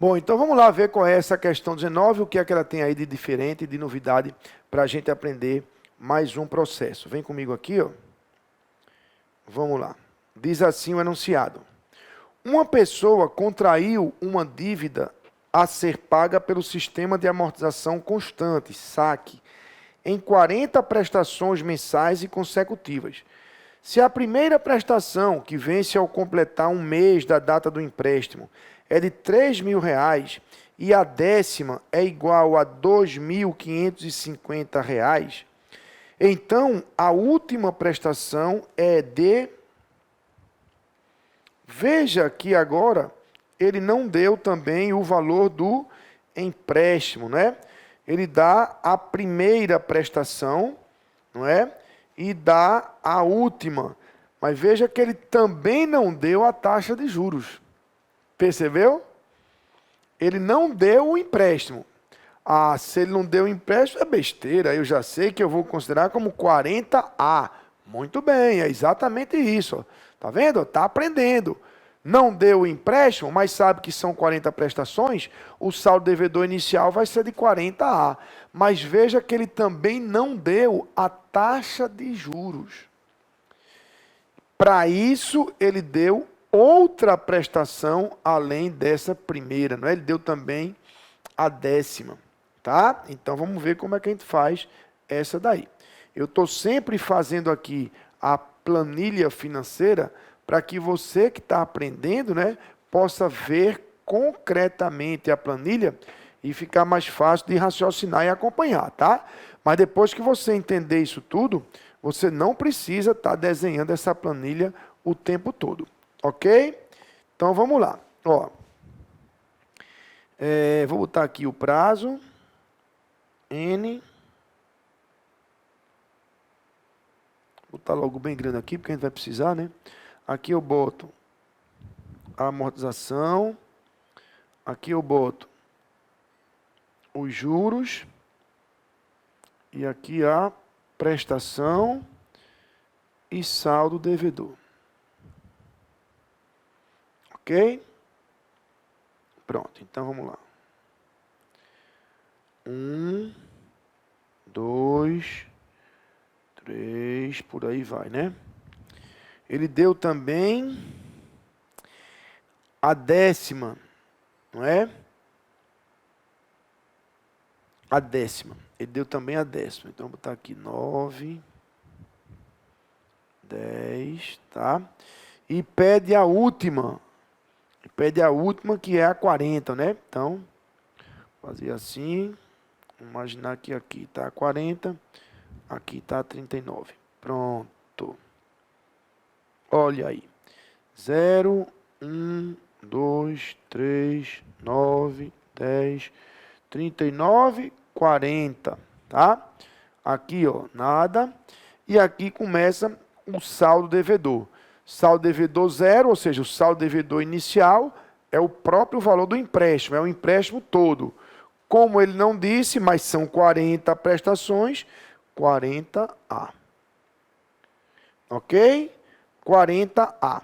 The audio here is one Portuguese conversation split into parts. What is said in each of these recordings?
Bom, então vamos lá ver qual é essa questão 19, o que é que ela tem aí de diferente, de novidade, para a gente aprender mais um processo. Vem comigo aqui, ó. Vamos lá. Diz assim o enunciado. Uma pessoa contraiu uma dívida a ser paga pelo sistema de amortização constante, SAC, em 40 prestações mensais e consecutivas. Se a primeira prestação, que vence ao completar um mês da data do empréstimo, é de R$ 3.000 e a décima é igual a R$ 2.550, então a última prestação é de... Veja que agora ele não deu também o valor do empréstimo, né? Ele dá a primeira prestação, não é? E dá a última. Mas veja que ele também não deu a taxa de juros. Percebeu? Ele não deu o empréstimo. Ah, se ele não deu o empréstimo, é besteira. Eu já sei que eu vou considerar como 40A. Muito bem, é exatamente isso. Tá vendo? Tá aprendendo. Não deu o empréstimo, mas sabe que são 40 prestações, o saldo devedor inicial vai ser de 40A. Mas veja que ele também não deu a taxa de juros. Para isso, ele deu outra prestação além dessa primeira, não é? Ele deu também a décima, tá? Então, vamos ver como é que a gente faz essa daí. Eu estou sempre fazendo aqui a planilha financeira para que você que está aprendendo, né, possa ver concretamente a planilha e ficar mais fácil de raciocinar e acompanhar, tá? Mas depois que você entender isso tudo, você não precisa estar desenhando essa planilha o tempo todo, ok? Então, vamos lá. Ó, vou botar aqui o prazo, N. Vou botar logo bem grande aqui, porque a gente vai precisar, né? Aqui eu boto a amortização, aqui eu boto os juros, e aqui a prestação e saldo devedor. Ok? Pronto, então vamos lá. 1, 2, 3, por aí vai, né? Ele deu também a décima, não é? A décima. Ele deu também a décima. Então, vou botar aqui 9, 10, tá? E pede a última. Pede a última, que é a 40, né? Então, fazer assim. Imaginar que aqui está a 40, aqui está a 39. Pronto. Olha aí. 0, 1, 2, 3, 9, 10, 39, 40, tá? Aqui, ó, nada. E aqui começa o saldo devedor. Saldo devedor zero, ou seja, o saldo devedor inicial é o próprio valor do empréstimo, é o empréstimo todo. Como ele não disse, mas são 40 prestações, 40A. Ok? 40A.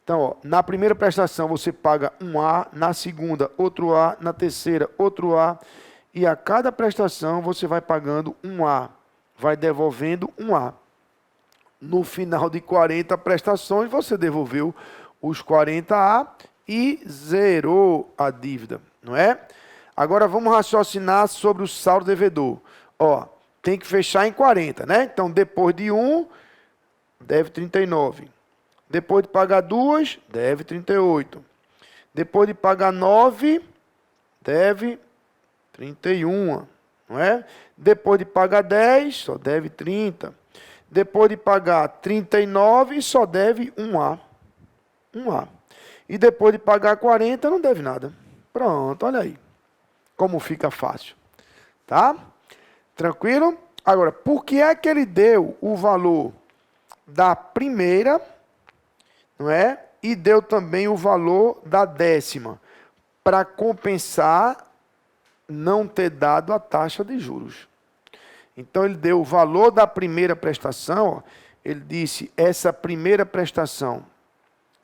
Então, ó, na primeira prestação você paga um A, na segunda outro A, na terceira outro A, e a cada prestação você vai pagando um A, vai devolvendo um A. No final de 40 prestações, você devolveu os 40A e zerou a dívida, não é? Agora vamos raciocinar sobre o saldo devedor. Ó, tem que fechar em 40, né? Então, depois de 1, deve 39. Depois de pagar 2, deve 38. Depois de pagar 9, deve 31, não é? Depois de pagar 10, só deve 30. Depois de pagar 39, só deve 1A. 1A. E depois de pagar 40, não deve nada. Pronto, olha aí. Como fica fácil. Tá? Tranquilo? Agora, por que é que ele deu o valor da primeira, não é? E deu também o valor da décima, para compensar não ter dado a taxa de juros. Então, ele deu o valor da primeira prestação, ó, ele disse, essa primeira prestação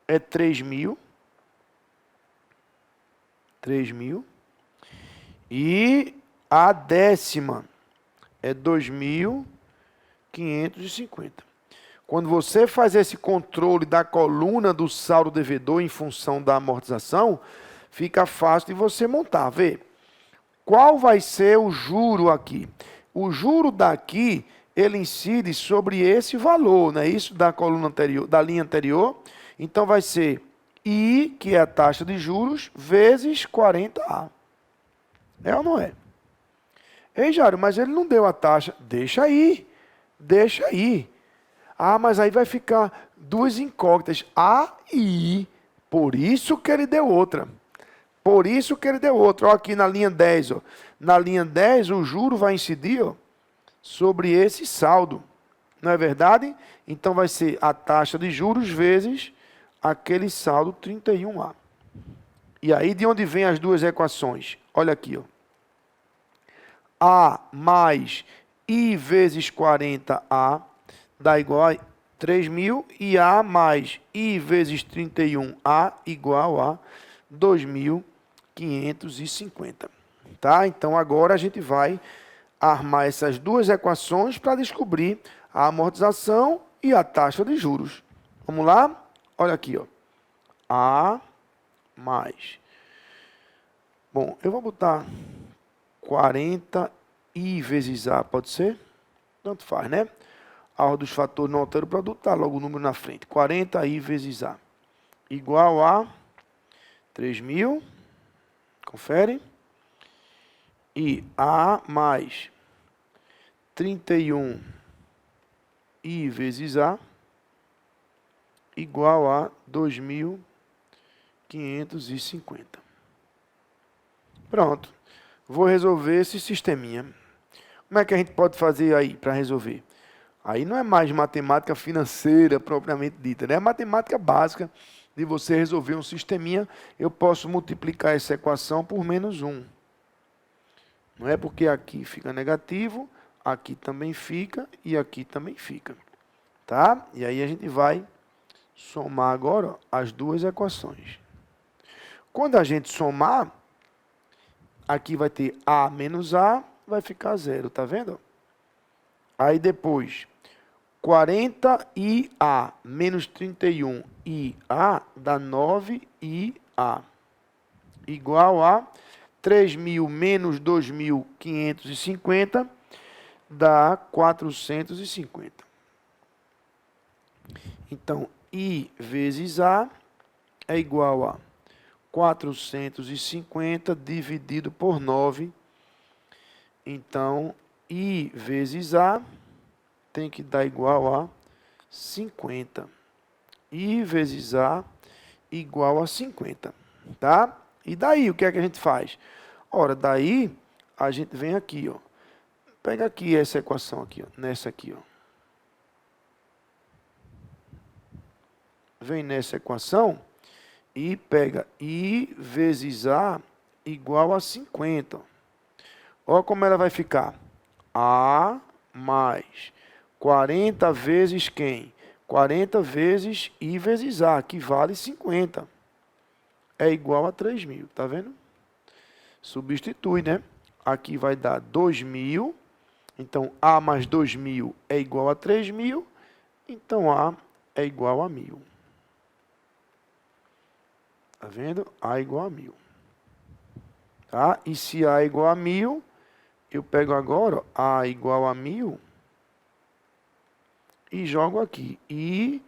é 3.000, 3.000. E a décima é 2.550. Quando você faz esse controle da coluna do saldo devedor em função da amortização, fica fácil de você montar. Vê, qual vai ser o juro aqui? O juro daqui, ele incide sobre esse valor, não é isso? Da coluna anterior, da linha anterior. Então, vai ser I, que é a taxa de juros, vezes 40A. É ou não é? Ei, Jário, mas ele não deu a taxa. Deixa aí. Deixa aí. Ah, mas aí vai ficar duas incógnitas. A e I. Por isso que ele deu outra. Por isso que ele deu outra. Ó, aqui na linha 10. Ó. Na linha 10, o juro vai incidir, ó, sobre esse saldo. Não é verdade? Então, vai ser a taxa de juros vezes aquele saldo 31A. E aí, de onde vem as duas equações? Olha aqui, ó. A mais I vezes 40A dá igual a 3.000 e A mais I vezes 31A igual a 2.550. Tá? Então, agora a gente vai armar essas duas equações para descobrir a amortização e a taxa de juros. Vamos lá? Olha aqui, ó. A mais. Bom, eu vou botar 40i vezes A, pode ser? Tanto faz, né? A ordem dos fatores não altera o produto, tá logo o número na frente. 40i vezes A igual a 3.000. Confere. E A mais 31i vezes A igual a 2.550. Pronto. Vou resolver esse sisteminha. Como é que a gente pode fazer aí para resolver? Aí não é mais matemática financeira propriamente dita, né? É matemática básica de você resolver um sisteminha. Eu posso multiplicar essa equação por menos 1. Não é porque aqui fica negativo, aqui também fica e aqui também fica. Tá? E aí a gente vai somar agora, ó, as duas equações. Quando a gente somar, aqui vai ter A menos A, vai ficar 0, tá vendo? Aí depois, 40IA menos 31IA dá 9IA. Igual a 3.000 menos 2.550 dá 450. Então, I vezes A é igual a 450 dividido por 9. Então, I vezes A tem que dar igual a 50. I vezes A igual a 50. Tá? E daí, o que é que a gente faz? Ora, daí, a gente vem aqui, ó. Pega aqui essa equação aqui, ó, nessa aqui, ó. Vem nessa equação e pega I vezes A igual a 50. Olha como ela vai ficar. A mais 40 vezes quem? 40 vezes I vezes A, que vale 50. É igual a 3.000, tá vendo? Substitui, né? Aqui vai dar 2.000. Então, A mais 2.000 é igual a 3.000. Então, A é igual a 1.000. Tá vendo? A igual a 1.000. Tá? E se A é igual a 1.000, eu pego agora, ó, A igual a 1.000 e jogo aqui. I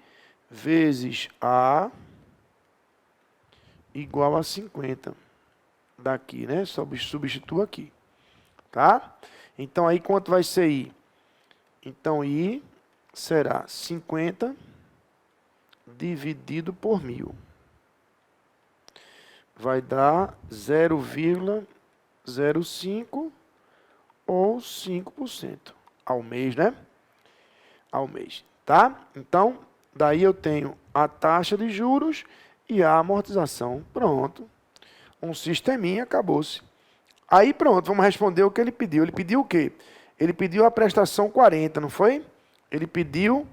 vezes A igual a 50. Daqui, né? Substituo aqui. Tá? Então, aí quanto vai ser I? Então, I será 50 dividido por 1.000. Vai dar 0,05 ou 5% ao mês, né? Ao mês, tá? Então, daí eu tenho a taxa de juros e a amortização. Pronto. Um sisteminha, acabou-se. Aí, pronto, vamos responder o que ele pediu. Ele pediu o quê? Ele pediu a prestação 40, não foi? Ele pediu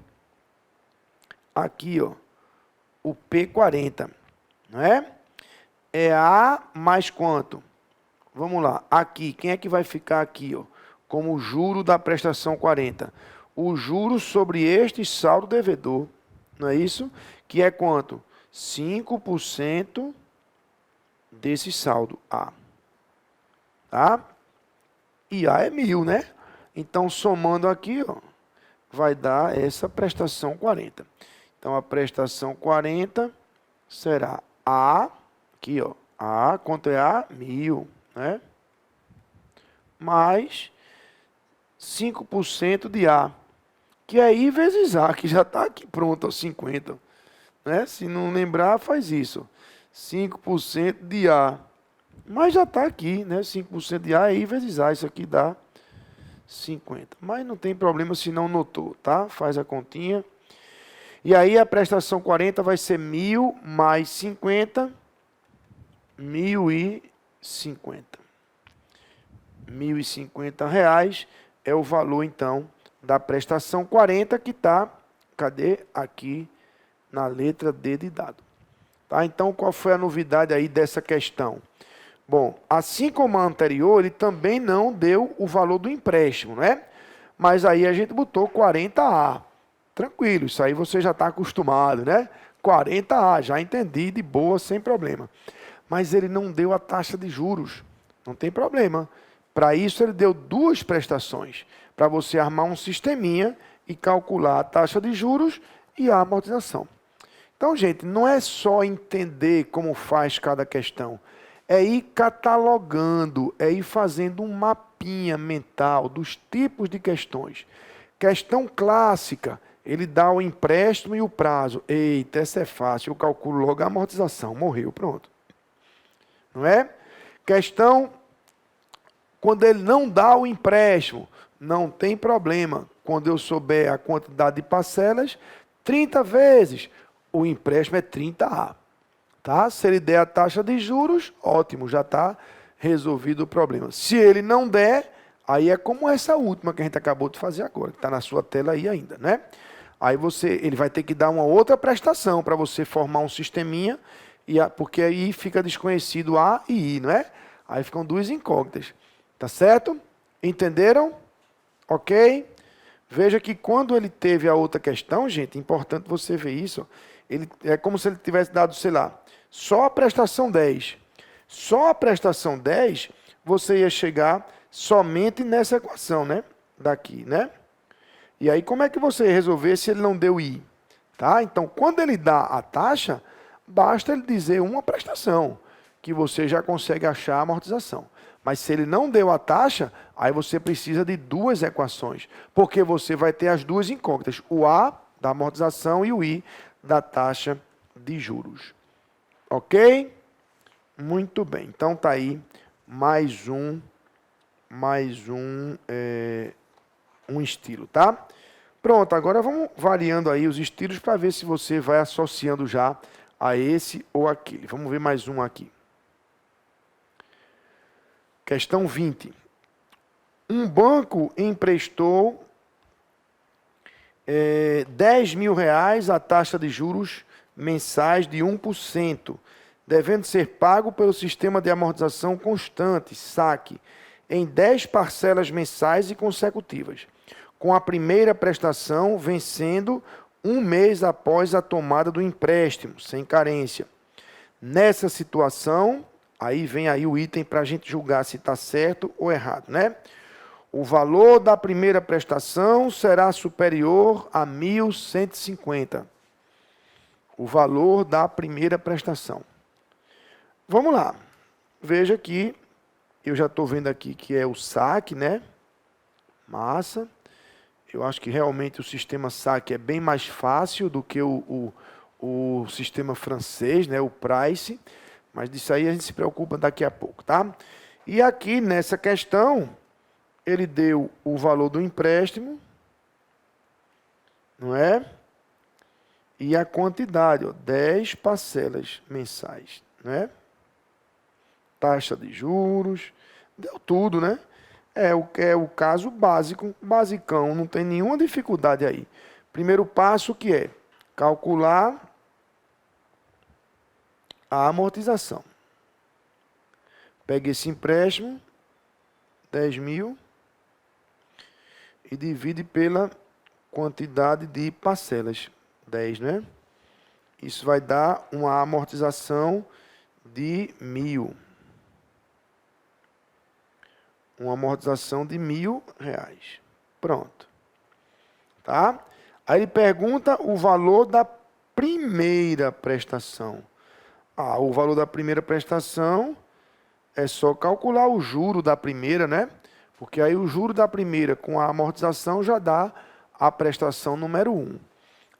aqui, ó, o P40, não é? é A mais quanto? Vamos lá, aqui, quem é que vai ficar aqui, ó, como juro da prestação 40? O juro sobre este saldo devedor, não é isso? Que é quanto? 5% desse saldo A. Tá? E A é 1.000, né? Então, somando aqui, ó, vai dar essa prestação 40. Então, a prestação 40 será A, aqui, ó, A, quanto é A? 1.000, né? Mais 5% de A, que é I vezes A, que já está aqui pronto, ó, 50. Né? Se não lembrar, faz isso. 5% de A. Mas já está aqui, né? 5% de A é I vezes A. Isso aqui dá 50. Mas não tem problema se não notou, tá? Faz a continha. E aí a prestação 40 vai ser 1.000 mais 50, 1.050. R$ 1.050 é o valor, então, da prestação 40, que está, cadê? Aqui na letra D de dado. Tá? Então, qual foi a novidade aí dessa questão? Bom, assim como a anterior, ele também não deu o valor do empréstimo, né? Mas aí a gente botou 40A. Tranquilo, isso aí você já está acostumado, né? 40A, já entendi, de boa, sem problema. Mas ele não deu a taxa de juros. Não tem problema. Para isso, ele deu duas prestações. Para você armar um sisteminha e calcular a taxa de juros e a amortização. Então, gente, não é só entender como faz cada questão. É ir catalogando, é ir fazendo um mapinha mental dos tipos de questões. Questão clássica, ele dá o empréstimo e o prazo. Eita, essa é fácil, eu calculo logo a amortização. Morreu, pronto. Não é? Questão, quando ele não dá o empréstimo, não tem problema. Quando eu souber a quantidade de parcelas, 30 vezes. O empréstimo é 30A. Tá? Se ele der a taxa de juros, ótimo, já está resolvido o problema. Se ele não der, aí é como essa última que a gente acabou de fazer agora, que está na sua tela aí ainda, né? Aí ele vai ter que dar uma outra prestação para você formar um sisteminha, porque aí fica desconhecido A e I, não é? Aí ficam duas incógnitas. Tá certo? Entenderam? Ok? Veja que quando ele teve a outra questão, gente, importante você ver isso, é como se ele tivesse dado, sei lá, só a prestação 10. Só a prestação 10, você ia chegar somente nessa equação, né? Daqui, né? E aí, como é que você ia resolver se ele não deu I? Tá? Então, quando ele dá a taxa, basta ele dizer uma prestação, que você já consegue achar a amortização. Mas se ele não deu a taxa, aí você precisa de duas equações, porque você vai ter as duas incógnitas, o A da amortização e o I da taxa de juros. Ok? Muito bem. Então, tá aí mais um estilo, tá? Pronto, agora vamos variando aí os estilos para ver se você vai associando já a esse ou aquele. Vamos ver mais um aqui. Questão 20. Um banco emprestou R$ 10.000 a taxa de juros mensais de 1%, devendo ser pago pelo sistema de amortização constante, SAC, em 10 parcelas mensais e consecutivas, com a primeira prestação vencendo 1 mês após a tomada do empréstimo, sem carência. Nessa situação, aí vem aí o item para a gente julgar se está certo ou errado, né? O valor da primeira prestação será superior a 1.150. O valor da primeira prestação. Vamos lá. Veja que eu já estou vendo aqui que é o SAC, né? Massa. Eu acho que realmente o sistema SAC é bem mais fácil do que o sistema francês, né? O Price. Mas disso aí a gente se preocupa daqui a pouco, tá? E aqui nessa questão, ele deu o valor do empréstimo, não é? E a quantidade, ó, 10 parcelas mensais, né? Taxa de juros, deu tudo, né? É o caso básico, basicão, não tem nenhuma dificuldade aí. Primeiro passo que é calcular a amortização. Pega esse empréstimo, 10 mil, e divide pela quantidade de parcelas, 10, né? Isso vai dar uma amortização de 1.000. Uma amortização de R$1.000. Pronto. Tá? Aí ele pergunta o valor da primeira prestação. O valor da primeira prestação é só calcular o juro da primeira, né? Porque aí o juro da primeira com a amortização já dá a prestação número 1.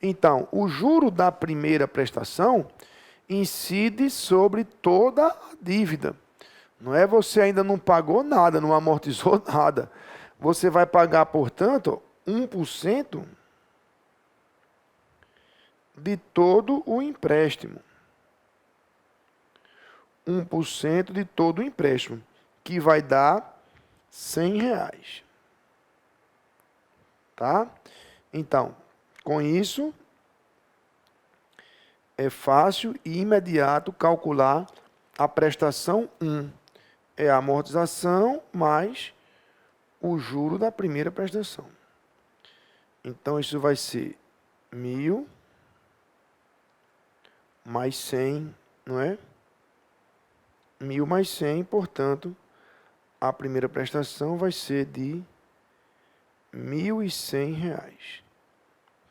Então, o juro da primeira prestação incide sobre toda a dívida. Não é você ainda não pagou nada, não amortizou nada. Você vai pagar, portanto, 1% de todo o empréstimo. 1% de todo o empréstimo, que vai dar R$100. Tá? Então, com isso, é fácil e imediato calcular a prestação 1. É a amortização mais o juro da primeira prestação. Então, isso vai ser 1.000 mais 100, não é? 1.000 mais 100, portanto, a primeira prestação vai ser de R$1.100.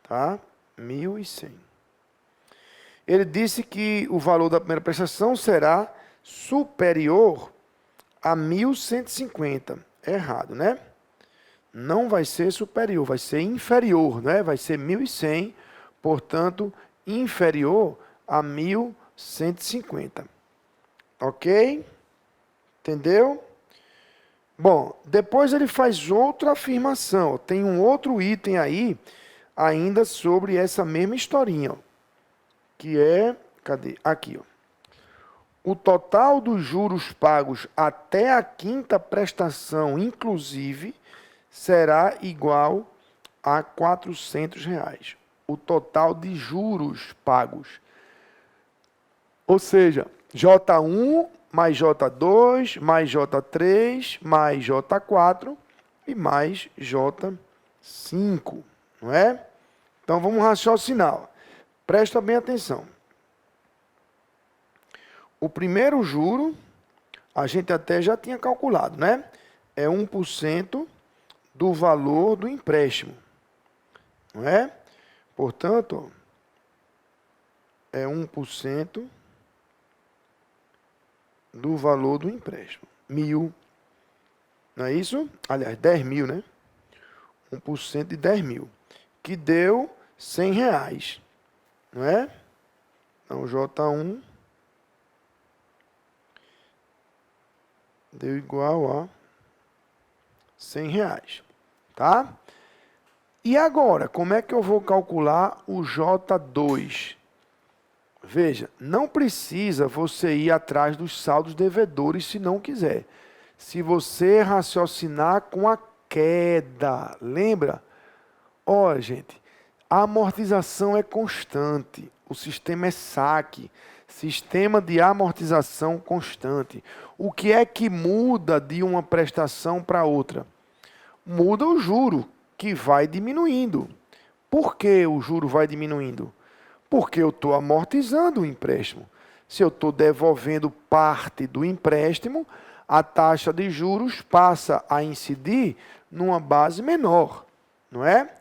Tá? 1.100. Ele disse que o valor da primeira prestação será superior a 1.150. É errado, né? Não vai ser superior, vai ser inferior, né? Vai ser 1.100, portanto, inferior a 1.150. Ok? Entendeu? Bom, depois ele faz outra afirmação. Tem um outro item aí, ainda sobre essa mesma historinha, ó, que é, cadê? Aqui, ó. O total dos juros pagos até a quinta prestação, inclusive, será igual a R$400. O total de juros pagos. Ou seja, J1 mais J2 mais J3 mais J4 e mais J5, não é? Então vamos raciocinar. Presta bem atenção. O primeiro juro, a gente até já tinha calculado, né? É 1% do valor do empréstimo, não é? Portanto, é 1% do valor do empréstimo. 1.000, não é isso? Aliás, 10.000, né? 1% de 10.000, que deu R$100, não é? Então, J1 deu igual a R$100, tá? E agora, como é que eu vou calcular o J2? Veja, não precisa você ir atrás dos saldos devedores se não quiser. Se você raciocinar com a queda, lembra? Olha, gente, a amortização é constante, o sistema é saque, sistema de amortização constante. O que é que muda de uma prestação para outra? Muda o juro, que vai diminuindo. Por que o juro vai diminuindo? Porque eu estou amortizando o empréstimo. Se eu estou devolvendo parte do empréstimo, a taxa de juros passa a incidir numa base menor, não é?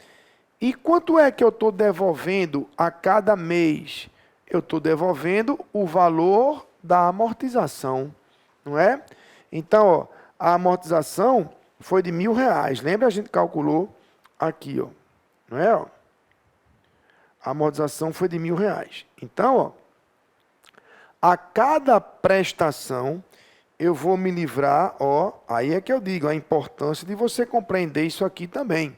E quanto é que eu estou devolvendo a cada mês? Eu estou devolvendo o valor da amortização, não é? Então, ó, a amortização foi de R$1.000. Lembra? A gente calculou aqui, ó, não é? Ó? A amortização foi de R$1.000. Então, ó, a cada prestação, eu vou me livrar, ó, aí é que eu digo a importância de você compreender isso aqui também.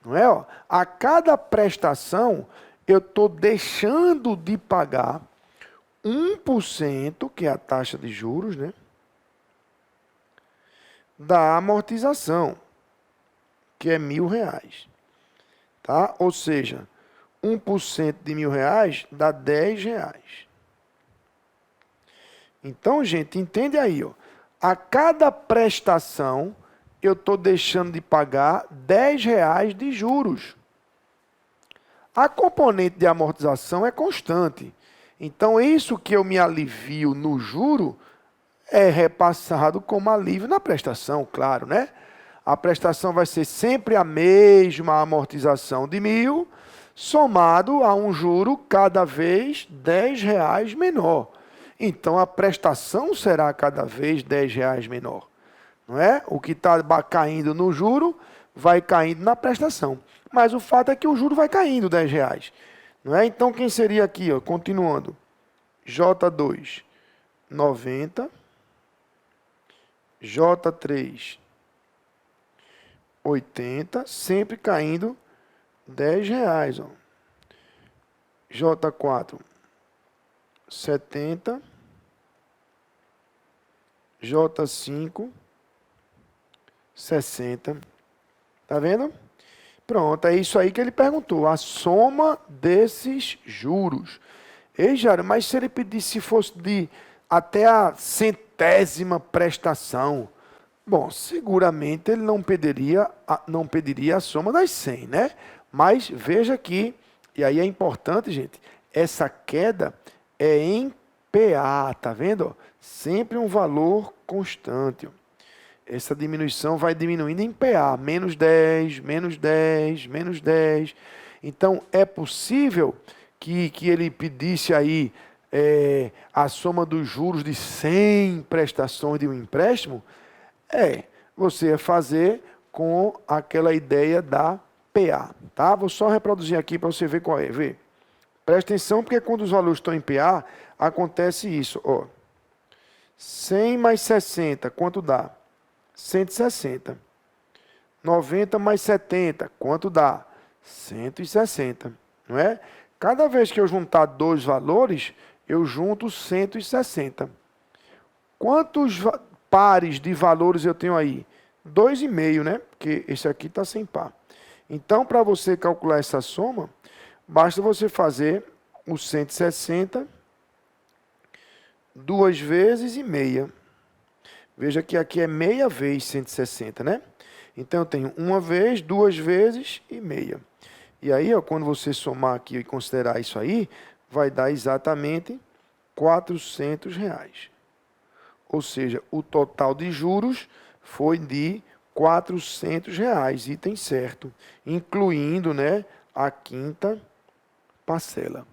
Não é? Ó? A cada prestação, eu estou deixando de pagar 1%, que é a taxa de juros, né, da amortização, que é R$1.000. Tá? Ou seja, 1% de R$1.000 dá R$10. Então, gente, entende aí, ó. A cada prestação, eu estou deixando de pagar R$ 10 de juros. A componente de amortização é constante. Então, isso que eu me alivio no juro é repassado como alívio na prestação, claro, né? A prestação vai ser sempre a mesma amortização de 1.000, somado a um juro cada vez R$ 10 menor. Então, a prestação será cada vez R$ 10 menor. Não é? O que está caindo no juro vai caindo na prestação. Mas o fato é que o juro vai caindo R$ 10. Não é? Então, quem seria aqui? Ó, continuando. J2, 90. J3, 80. Sempre caindo R$ 10. Ó. J4, 70. J5, 60. Tá vendo? Pronto, é isso aí que ele perguntou. A soma desses juros. Ei, Jário, mas se ele pedisse, se fosse de até a 100ª prestação, bom, seguramente ele não pediria a soma das 100, né? Mas veja que, e aí é importante, gente, essa queda é em PA, tá vendo? Sempre um valor constante. Essa diminuição vai diminuindo em PA, menos 10, menos 10, menos 10. Então, é possível que ele pedisse aí a soma dos juros de 100 prestações de um empréstimo? Você ia fazer com aquela ideia da PA, tá? Vou só reproduzir aqui para você ver qual é. Vê. Presta atenção, porque quando os valores estão em PA, acontece isso. Ó. 100 mais 60, quanto dá? 160. 90 mais 70, quanto dá? 160, não é? Cada vez que eu juntar dois valores, eu junto 160. Quantos pares de valores eu tenho aí? 2,5, né? Porque esse aqui está sem par. Então, para você calcular essa soma, basta você fazer o 160 duas vezes e meia. Veja que aqui é meia vez 160, né? Então, eu tenho uma vez, duas vezes e meia. E aí, ó, quando você somar aqui e considerar isso aí, vai dar exatamente R$ 400. Ou seja, o total de juros foi de R$ 400, item certo, incluindo, né, a quinta parcela,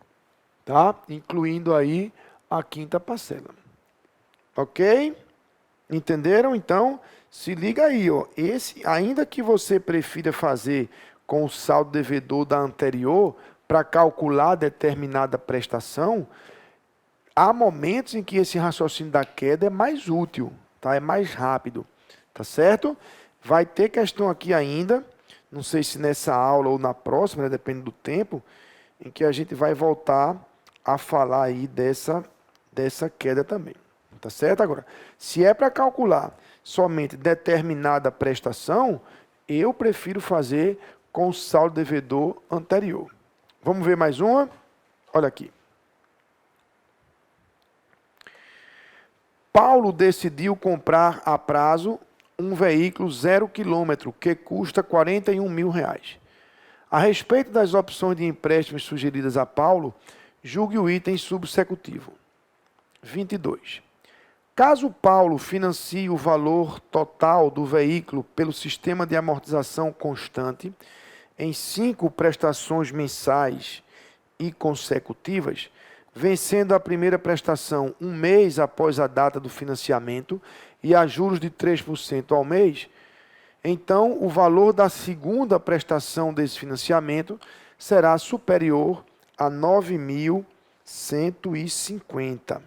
tá? Incluindo aí a quinta parcela. Ok? Entenderam? Então, se liga aí, ó. Esse, ainda que você prefira fazer com o saldo devedor da anterior para calcular determinada prestação, há momentos em que esse raciocínio da queda é mais útil, tá? É mais rápido, tá certo? Vai ter questão aqui ainda, não sei se nessa aula ou na próxima, né, depende do tempo, em que a gente vai voltar a falar aí dessa queda também, tá certo? Agora, se é para calcular somente determinada prestação, eu prefiro fazer com o saldo devedor anterior. Vamos ver mais uma? Olha aqui. Paulo decidiu comprar a prazo um veículo 0 km que custa R$ 41.000. A respeito das opções de empréstimos sugeridas a Paulo, julgue o item subsecutivo. 22. Caso Paulo financie o valor total do veículo pelo sistema de amortização constante em 5 prestações mensais e consecutivas, vencendo a primeira prestação um mês após a data do financiamento e a juros de 3% ao mês, então o valor da segunda prestação desse financiamento será superior a 9.150.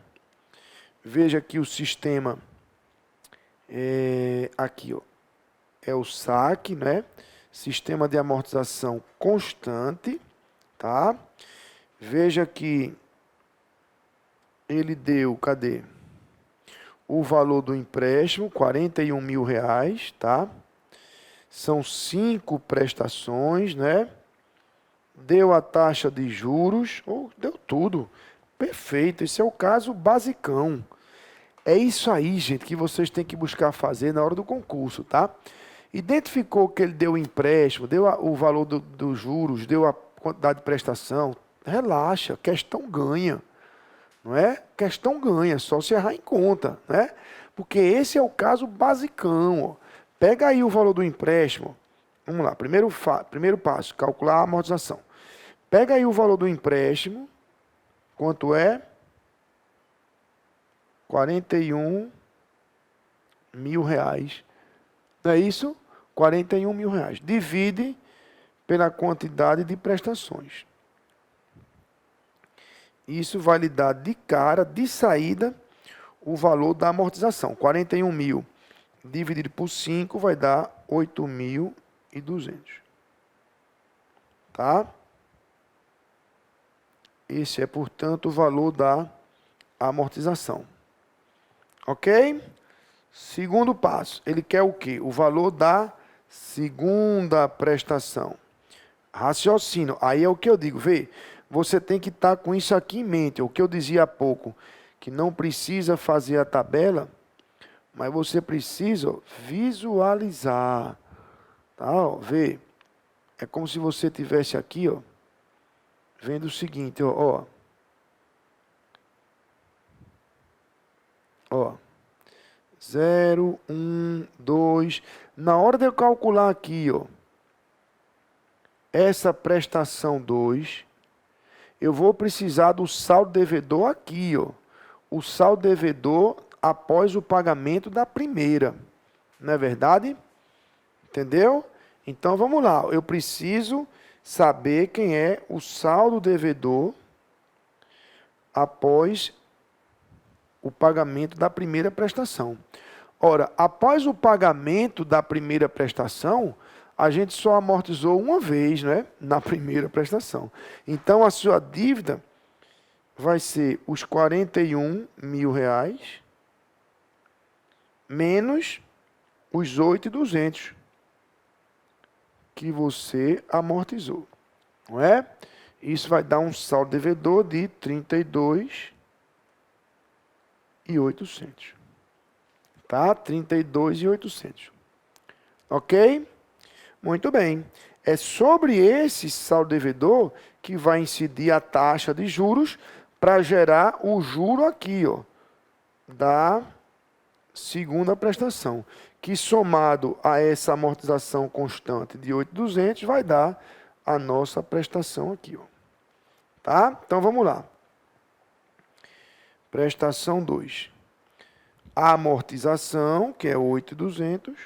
Veja que o sistema aqui, ó, é o saque, né? Sistema de amortização constante, tá? Veja que ele deu, cadê? O valor do empréstimo, R$ 41.000, tá? São 5 prestações, né? Deu a taxa de juros, deu tudo. Perfeito, esse é o caso basicão. É isso aí, gente, que vocês têm que buscar fazer na hora do concurso, tá? Identificou que ele deu o empréstimo, deu o valor dos juros, deu a quantidade de prestação. Relaxa, questão ganha, não é? Questão ganha, só se errar em conta, né? Porque esse é o caso basicão, ó. Pega aí o valor do empréstimo. Vamos lá, primeiro passo, calcular a amortização. Pega aí o valor do empréstimo. Quanto é? 41 mil reais. Não é isso? 41 mil reais. Divide pela quantidade de prestações. Isso vai lhe dar de cara, de saída, o valor da amortização. 41 mil dividido por 5 vai dar 8.200. Tá? Esse é, portanto, o valor da amortização. Ok? Segundo passo, ele quer o quê? O valor da segunda prestação. Raciocínio. Aí é o que eu digo, vê, você tem que estar com isso aqui em mente. O que eu dizia há pouco, que não precisa fazer a tabela, mas você precisa visualizar. Tá? Ó, vê, é como se você tivesse aqui, ó, vendo o seguinte, ó. 0, 1, 2. Na hora de eu calcular aqui, ó, essa prestação 2, eu vou precisar do saldo devedor aqui, ó. O saldo devedor após o pagamento da primeira. Não é verdade? Entendeu? Então, vamos lá. Eu preciso saber quem é o saldo devedor após o pagamento da primeira prestação. Ora, após o pagamento da primeira prestação, a gente só amortizou uma vez, né? Na primeira prestação. Então, a sua dívida vai ser os 41 mil reais menos os 8.200 que você amortizou, não é? Isso vai dar um saldo devedor de 32.800. Tá? 32.800. Ok? Muito bem. É sobre esse saldo devedor que vai incidir a taxa de juros para gerar o juro aqui, ó, da segunda prestação, que somado a essa amortização constante de 8.200 vai dar a nossa prestação aqui, ó. Tá? Então vamos lá. Prestação 2. A amortização, que é 8.200,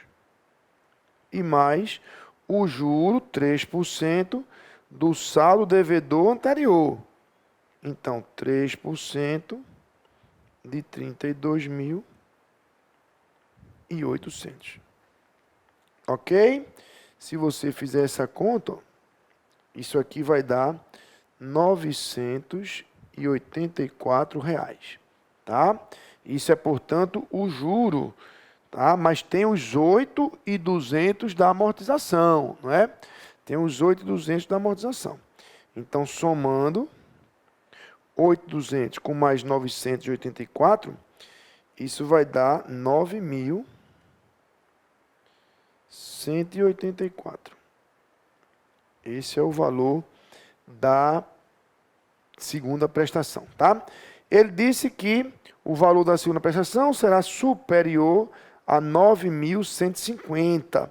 e mais o juro 3% do saldo devedor anterior. Então, 3% de 32.800. Ok? Se você fizer essa conta, isso aqui vai dar R$ 984. Tá? Isso é, portanto, o juro, tá? Mas tem os 8.200 da amortização, não é? Tem os 8.200 da amortização. Então, somando 8.200 com mais 984, isso vai dar 9.184. Esse é o valor da segunda prestação, tá? Ele disse que o valor da segunda prestação será superior a 9.150.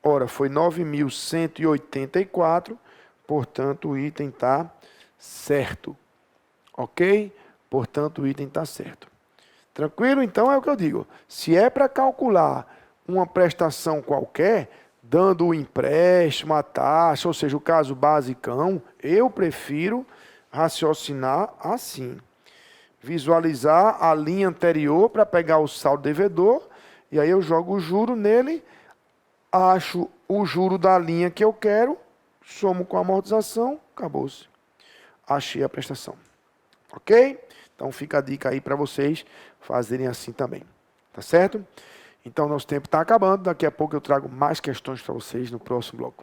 Ora, foi 9.184, portanto, o item está certo. Ok? Portanto, o item está certo. Tranquilo? Então, é o que eu digo. Se é para calcular uma prestação qualquer, dando o empréstimo, a taxa, ou seja, o caso basicão, eu prefiro raciocinar assim. Visualizar a linha anterior para pegar o saldo devedor, e aí eu jogo o juro nele, acho o juro da linha que eu quero, somo com a amortização, acabou-se. Achei a prestação. Ok? Então fica a dica aí para vocês fazerem assim também. Tá certo? Então nosso tempo está acabando, daqui a pouco eu trago mais questões para vocês no próximo bloco.